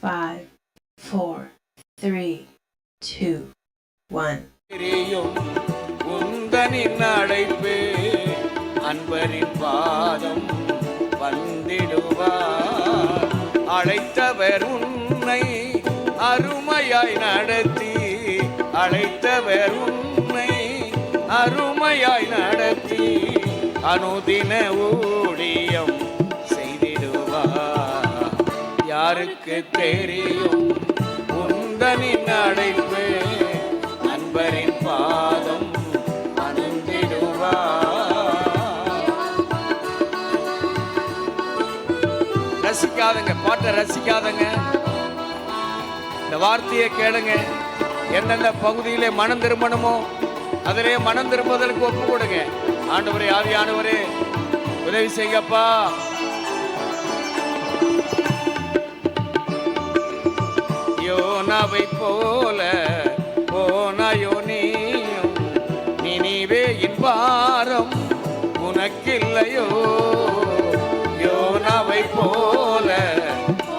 5, 4, 3, 2, 1. உந்தனின் அழைப்பு அன்பரின் பாதம் வந்திடுவார். அழைத்தவர் உன்னை அருமையாய் நடத்தி, அழைத்தவர் உன்னை அருமையாய் நடத்தி அனுதின ஊழியம் செய்திடுவார். யாருக்கு தெரியும் உந்தனின் அழைப்பு அன்பரின் பாதம் ரசிக்காதங்க, பாட்டை ரசிக்காதங்க, இந்த வார்த்தையை கேளுங்க. என்னென்ன பகுதியிலே மனம் திரும்பணுமோ அதிலே மனம் திரும்புவதற்கு ஒப்பு கொடுங்க. ஆண்டவரே, ஆவியானவரே உதவி செய்யப்பா. யோனாவை போல போனாயோ நீயும், நினிவேயின் பாரம் உனக்கில்லையோ. யோனாவை போல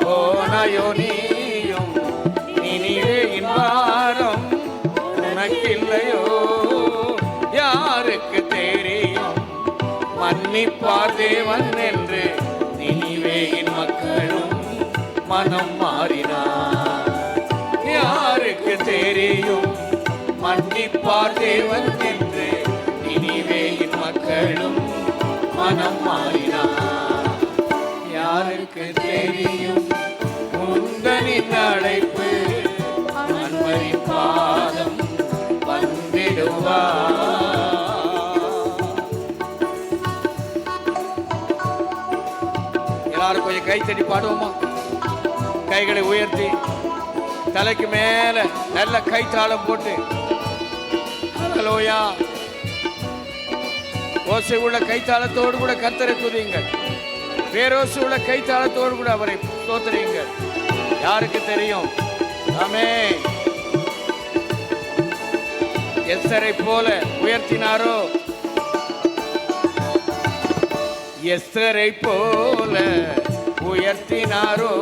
போனாயோ நீயும், நினிவேயின் பாரம் உனக்கில்லையோ. யாருக்கு தெரியும் மன்னிப்பார் தேவன் என்று நினிவேயின் மக்களும் மனம் மாறினார். யாருக்கு தெரியும் மன்னிப்பார் தேவன் என்று நினிவேயின் மக்களும் மனம் மாறினார். யாருக்கு தெரியும் உந்தனின் அழைப்பு அன்பரின் பாதம் வந்திடுவார். எல்லாரும் கொஞ்சம் கைத்தடி பாடுவோமா? கைகளை உயர்த்தி தலைக்கு மேல நல்ல கைத்தாளம் போட்டு ஹல்லேலூயா. ஓசை உள்ள கைத்தாளத்தோடு கூட கர்த்தரை துதியுங்கள். பேரோசை உள்ள கைத்தாளத்தோடு கூட அவரை ஸ்தோத்திரியுங்கள். யாருக்கு தெரியும்? ஆமென். எஸ்தரை போல உயர்த்தினாரோ, எஸ்தரை போல உயர்த்தினாரோ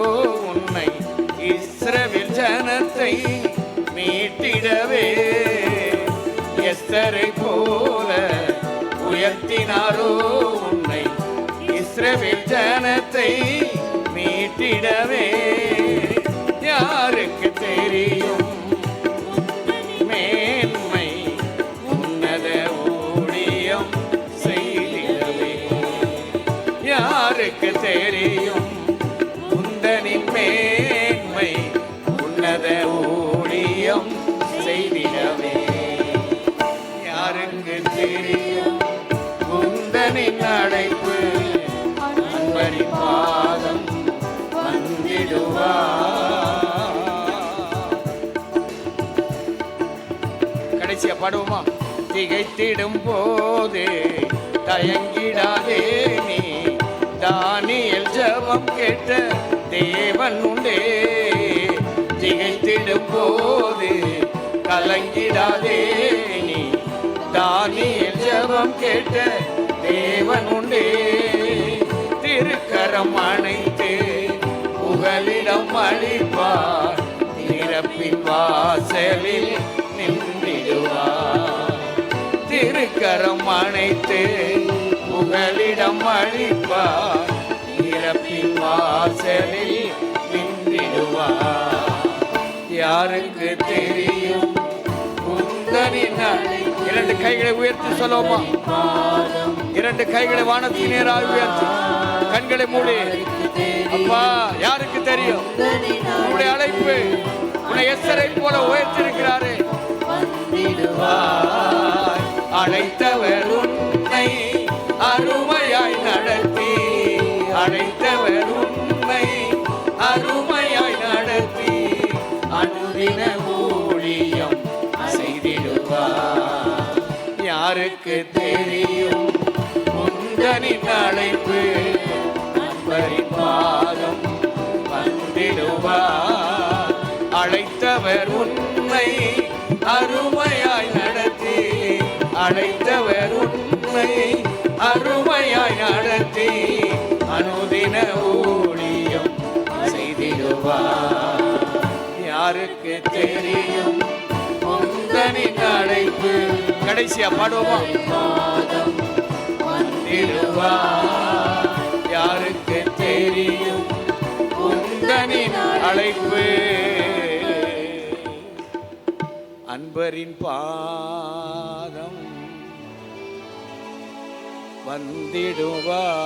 உன்னை இஸ்ரவேல் ஜனத்தை மீட்டிடவே. எஸ்தரை போல உயர்த்தினாரோ உன்னை இஸ்ரவேல் ஜனத்தை மீட்டிடவே. யாருக்கு தெரியும் மேன்மை உன்னத ஊழியம் செய்திடவே. யாருக்கு தெரியும் உந்தனின் மேன்மை உன்னத ஊழியம் செய்திடவே. யாருக்கு தெரியும் உந்தனின் அழைப்பு அன்பரின் பாதம் வந்திடுவார். கடைசியா பாடுவோமா? திகைத்திடும் போது தயங்கிடாதே நீ, தானியேல் ஜெபம் கேட்ட தேவன் உண்டே. திகைத்திடும் போது கலங்கிடாதே நீ, தானியேல் ஜெபம் கேட்ட தேவன் உண்டே. திருக்கரம் அணைத்து புகலிடம் அளிப்பார், திறப்பின் வாசலில் நின்றிடுவார். திருக்கரம் அணைத்து புகலிடம் அளிப்பார், திறப்பின் வாசலில் நின்றிடுவார். யாருக்கு தெரியும் உந்தனின் அழைப்பு? இரண்டு கைகளை உயர்த்தி சொல்லுவோமா? இரண்டு கைகளை வானத்தின் நேராக உயர்த்தி கண்களை மூடி, அப்பா யாருக்கு தெரியும் உன்னுடைய அழைப்பு? உன்னை எஸ்தரை போல உயர்த்தி இருக்கிறாரே. அழைத்தவர் உன்னை அருமையாய் நடத்தி, அழைத்தவர் உன்னை அருமையாய் நடத்தி அனுதின ஊழியம் செய்திடுவார். யாருக்கு தெரியும் உந்தனின் அழைப்பு அன்பரின் பாதம் வந்திடுவார். அழைத்தவர் உன்னை அருமையாய் நடத்தி, அழைத்தவர் உன்னை அருமையாய் நடத்தி அனுதின ஊழியம் செய்திடுவார். யாருக்கு தெரியும் உந்தனின் அழைப்பு? கடைசியா பாடுவோமா? வந்திடுவார். யாருக்கு தெரியும் உந்தனின் அழைப்பு? அன்பரின் பாதம் வந்திடுவார்.